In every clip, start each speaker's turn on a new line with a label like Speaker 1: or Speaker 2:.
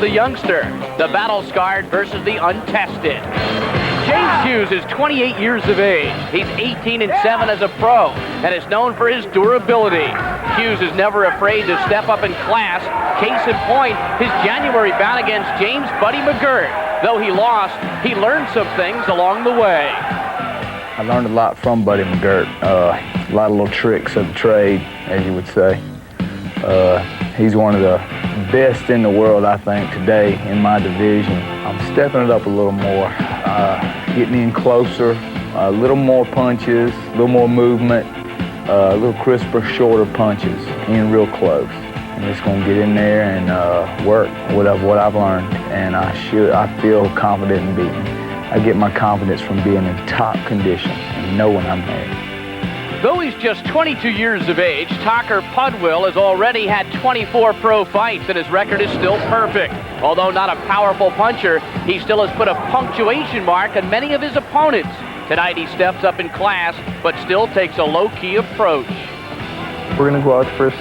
Speaker 1: the youngster, the battle-scarred versus the untested. James Hughes is 28 years of age. He's 18-7 as a pro and is known for his durability. Hughes is never afraid to step up in class. Case in point, his January bout against James Buddy McGirt. Though he lost, he learned some things along the way.
Speaker 2: I learned a lot from Buddy McGirt. A lot of little tricks of the trade, as you would say. He's one of the best in the world, I think, today in my division. I'm stepping it up a little more, getting in closer, a little more punches, a little more movement, a little crisper, shorter punches, in real close. I'm just going to get in there and work what I've learned, and I feel confident in beating. I get my confidence from being in top condition and knowing I'm there.
Speaker 1: Though he's just 22 years of age, Tocker Pudwill has already had 24 pro fights and his record is still perfect. Although not a powerful puncher, he still has put a punctuation mark on many of his opponents. Tonight he steps up in class, but still takes a low-key approach.
Speaker 3: We're going to go out the first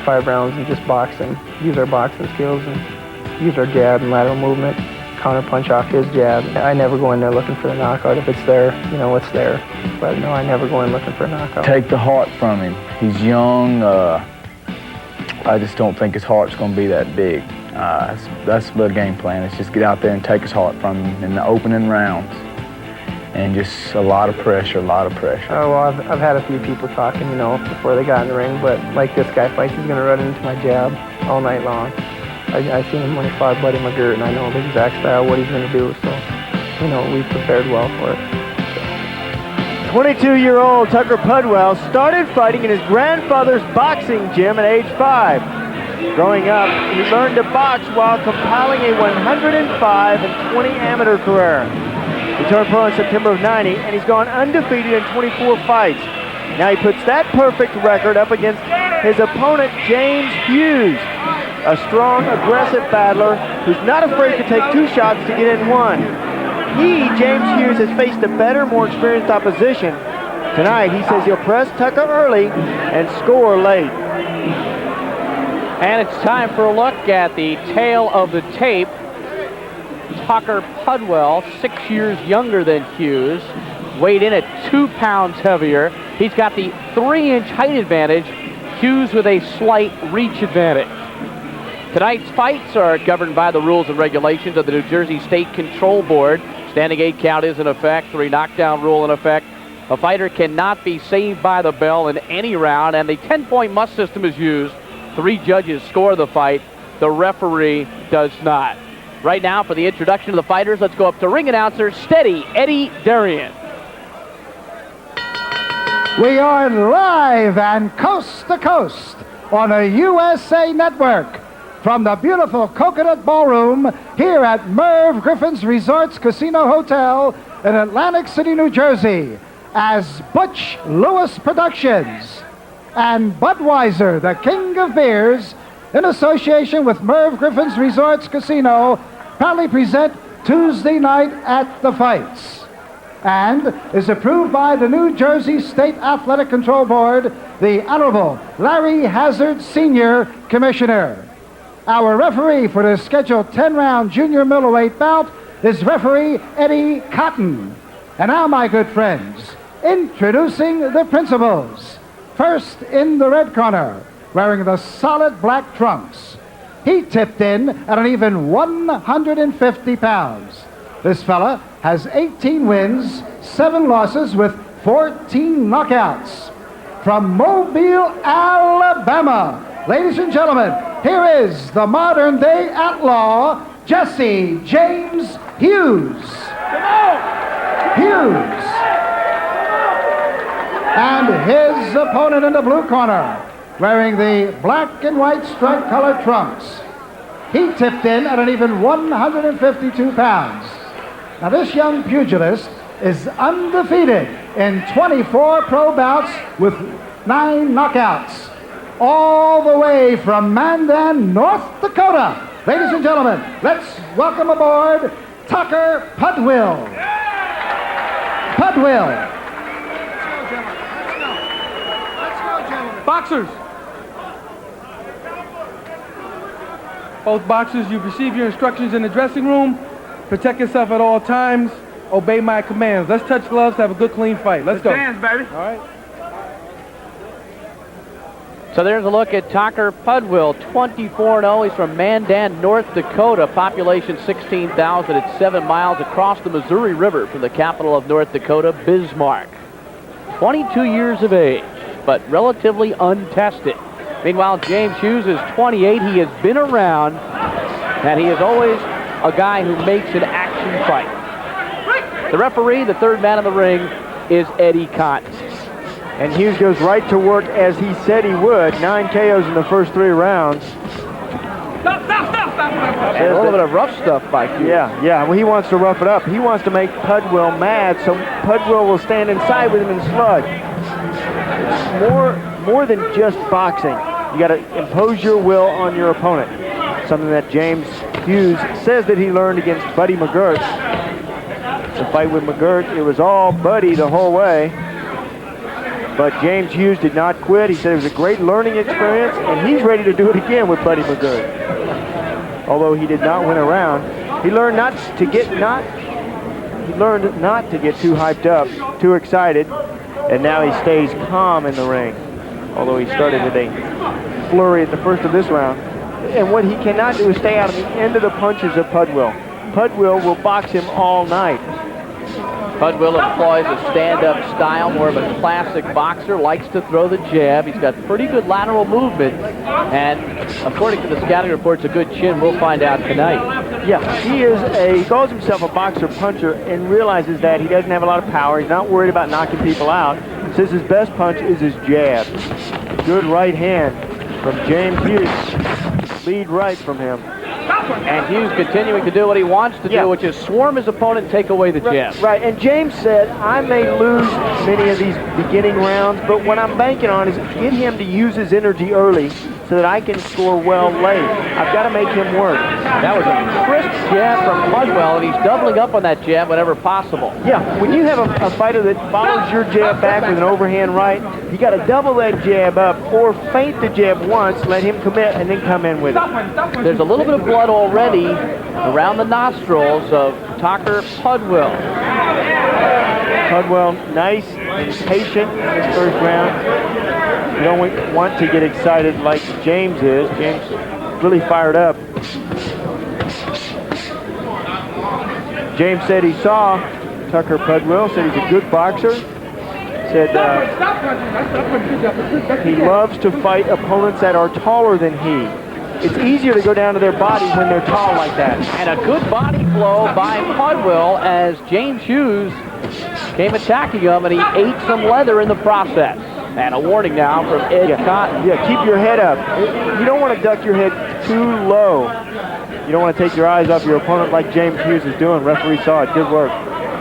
Speaker 3: 5 rounds and just box and use our boxing skills and use our jab and lateral movement, counter punch off his jab. I never go in there looking for the knockout. If it's there, you know it's there. But no, I never go in looking for a knockout.
Speaker 2: Take the heart from him. He's young. I just don't think his heart's going to be that big. That's the game plan. It's just get out there and take his heart from him in the opening rounds. And just a lot of pressure,
Speaker 3: Oh, well, I've had a few people talking, you know, before they got in the ring, but like this guy fights, he's going to run into my jab all night long. I seen him when he fought Buddy McGirt, and I know the exact style, what he's going to do, so, you know, we prepared well for it.
Speaker 4: 22-year-old Tocker Pudwill started fighting in his grandfather's boxing gym at age 5. Growing up, he learned to box while compiling a 105-20 amateur career. He turned pro in September of '90, and he's gone undefeated in 24 fights. Now he puts that perfect record up against his opponent, James Hughes, a strong, aggressive battler who's not afraid to take 2 shots to get in 1. James Hughes, has faced a better, more experienced opposition. Tonight, he says he'll press Tocker early and score late.
Speaker 1: And it's time for a look at the tail of the tape. Tocker Pudwill, 6 years younger than Hughes, weighed in at 2 pounds heavier. He's got the 3-inch height advantage, Hughes with a slight reach advantage. Tonight's fights are governed by the rules and regulations of the New Jersey State Control Board. Standing 8 count is in effect, 3 knockdown rule in effect. A fighter cannot be saved by the bell in any round, and the 10-point must system is used. 3 judges score the fight. The referee does not. Right now, for the introduction of the fighters, let's go up to ring announcer, Steady Eddie Darian.
Speaker 5: We are live and coast to coast on a USA Network from the beautiful Coconut Ballroom here at Merv Griffin's Resorts Casino Hotel in Atlantic City, New Jersey, as Butch Lewis Productions and Budweiser, the king of beers, in association with Merv Griffin's Resorts Casino, proudly present Tuesday Night at the Fights, and is approved by the New Jersey State Athletic Control Board, the Honorable Larry Hazard Sr., Commissioner. Our referee for the scheduled 10-round junior middleweight bout is referee Eddie Cotton. And now, my good friends, introducing the principals. First, in the red corner, wearing the solid black trunks, he tipped in at an even 150 pounds. This fella has 18 wins, 7 losses with 14 knockouts. From Mobile, Alabama, ladies and gentlemen, here is the modern-day outlaw, Jesse James Hughes. Hughes. And his opponent in the blue corner, wearing the black and white stripe-colored trunks, he tipped in at an even 152 pounds. Now, this young pugilist is undefeated in 24 pro bouts with 9 knockouts, all the way from Mandan, North Dakota. Ladies and gentlemen, let's welcome aboard Tocker Pudwill. Pudwill.
Speaker 4: Boxers.
Speaker 6: Both boxers, you've received your instructions in the dressing room. Protect yourself at all times. Obey my commands. Let's touch gloves, have a good, clean fight. Let's go.
Speaker 4: Dance, baby.
Speaker 6: All right.
Speaker 1: So there's a look at Tocker Pudwill, 24-0. He's from Mandan, North Dakota. Population 16,000 at 7 miles across the Missouri River from the capital of North Dakota, Bismarck. 22 years of age, but relatively untested. Meanwhile, James Hughes is 28. He has been around, and he is always a guy who makes an action fight. The referee, the third man in the ring, is Eddie Cotton.
Speaker 4: And Hughes goes right to work as he said he would. 9 KOs in the first 3 rounds.
Speaker 1: And a little bit of rough stuff by Hughes.
Speaker 4: Yeah. Well, he wants to rough it up. He wants to make Pudwill mad, so Pudwill will stand inside with him and slug. It's more than just boxing. You got to impose your will on your opponent. Something that James Hughes says that he learned against Buddy McGirt. The fight with McGirt, it was all Buddy the whole way. But James Hughes did not quit. He said it was a great learning experience, and he's ready to do it again with Buddy McGirt. Although he did not win a round, he learned not to get too hyped up, too excited, and now he stays calm in the ring. Although he started with a flurry at the first of this round. And what he cannot do is stay out of the end of the punches of Pudwill. Pudwill will box him all night.
Speaker 1: Pudwill employs a stand-up style, more of a classic boxer, likes to throw the jab. He's got pretty good lateral movement, and according to the scouting reports, a good chin. We'll find out tonight.
Speaker 4: Yeah, he calls himself a boxer-puncher and realizes that he doesn't have a lot of power. He's not worried about knocking people out. Says his best punch is his jab. Good right hand from James Hughes. Lead right from him.
Speaker 1: And Hughes continuing to do what he wants to do, which is swarm his opponent and take away the jab.
Speaker 4: Right, and James said, I may lose many of these beginning rounds, but what I'm banking on is get him to use his energy early so that I can score well late. I've got to make him work.
Speaker 1: That was a crisp jab from Pudwill, and he's doubling up on that jab whenever possible.
Speaker 4: Yeah, when you have a fighter that follows your jab back with an overhand right, you got to double that jab up or feint the jab once, let him commit, and then come in with it.
Speaker 1: There's a little bit of blood already around the nostrils of Tocker Pudwill.
Speaker 4: Pudwill, nice and patient in this first round. You don't want to get excited like James is. James really fired up. James said he saw Tocker Pudwill, said he's a good boxer. Said he loves to fight opponents that are taller than he. It's easier to go down to their body when they're tall like that.
Speaker 1: And a good body blow by Pudwill as James Hughes came attacking him, and he ate some leather in the process. And a warning now from Ed Cotton.
Speaker 4: Yeah, keep your head up. You don't want to duck your head too low. You don't want to take your eyes off your opponent like James Hughes is doing. Referee saw it. Good work.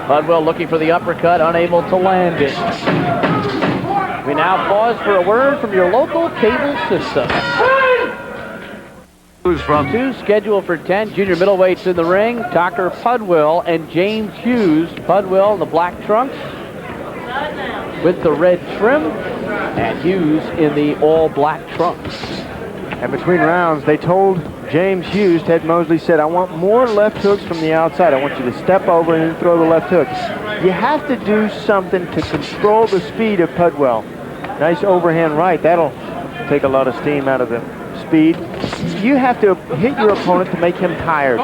Speaker 1: Pudwill looking for the uppercut, unable to land it. We now pause for a word from your local cable system.
Speaker 7: Who's from?
Speaker 1: 2 scheduled for 10 junior middleweights in the ring. Tocker Pudwill and James Hughes. Pudwill in the black trunks with the red trim, and Hughes in the all-black trunks.
Speaker 4: And between rounds, they told James Hughes, Ted Mosley said, I want more left hooks from the outside. I want you to step over and then throw the left hook. You have to do something to control the speed of Pudwill. Nice overhand right. That'll take a lot of steam out of the speed. You have to hit your opponent to make him tired.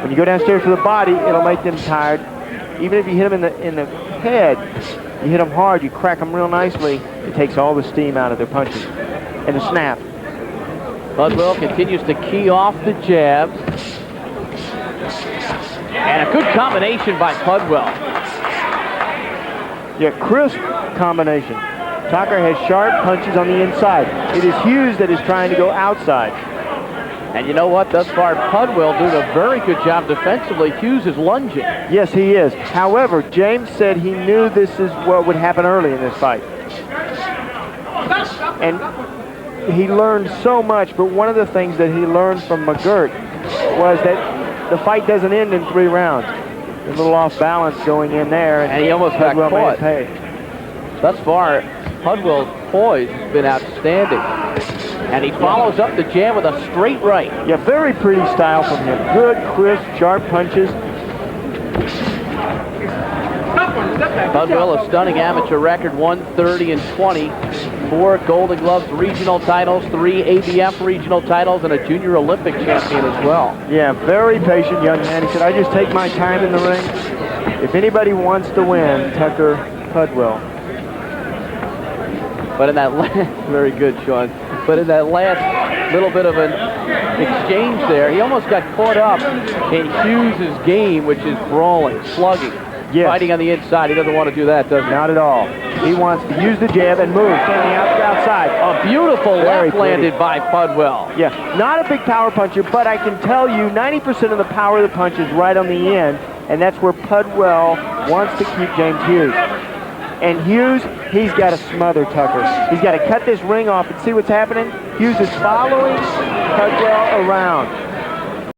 Speaker 4: When you go downstairs to the body, it'll make them tired. Even if you hit him in the head, you hit them hard, you crack them real nicely, it takes all the steam out of their punches. And a snap.
Speaker 1: Pudwill continues to key off the jab. And a good combination by Pudwill.
Speaker 4: Yeah, crisp combination. Tocker has sharp punches on the inside. It is Hughes that is trying to go outside.
Speaker 1: And you know what? Thus far, Pudwill doing a very good job defensively. Hughes is lunging.
Speaker 4: Yes, he is. However, James said he knew this is what would happen early in this fight. And he learned so much, but one of the things that he learned from McGirt was that the fight doesn't end in 3 rounds. A little off balance going in there.
Speaker 1: And he almost got caught.
Speaker 4: Pay.
Speaker 1: Thus far, Pudwill's poise has been outstanding. And he follows up the jab with a straight right.
Speaker 4: Yeah, very pretty style from him. Good, crisp, sharp punches.
Speaker 1: Pudwill, a stunning amateur record, 130-20. 4 Golden Gloves regional titles, 3 ABF regional titles, and a junior Olympic champion as well.
Speaker 4: Yeah, very patient young man. He said, I just take my time in the ring. If anybody wants to win, Tucker Pudwill.
Speaker 1: But in that last, very good, Sean. But in that last little bit of an exchange there, he almost got caught up in Hughes' game, which is brawling, slugging, fighting on the inside. He doesn't want to do that, does he?
Speaker 4: Not at all. He wants to use the jab and move, standing outside.
Speaker 1: A beautiful
Speaker 4: Very
Speaker 1: left landed by Pudwill.
Speaker 4: Yeah, not a big power puncher, but I can tell you 90% of the power of the punch is right on the end, and that's where Pudwill wants to keep James Hughes. And Hughes, he's got to smother Tucker. He's got to cut this ring off and see what's happening. Hughes is following Pudwill around.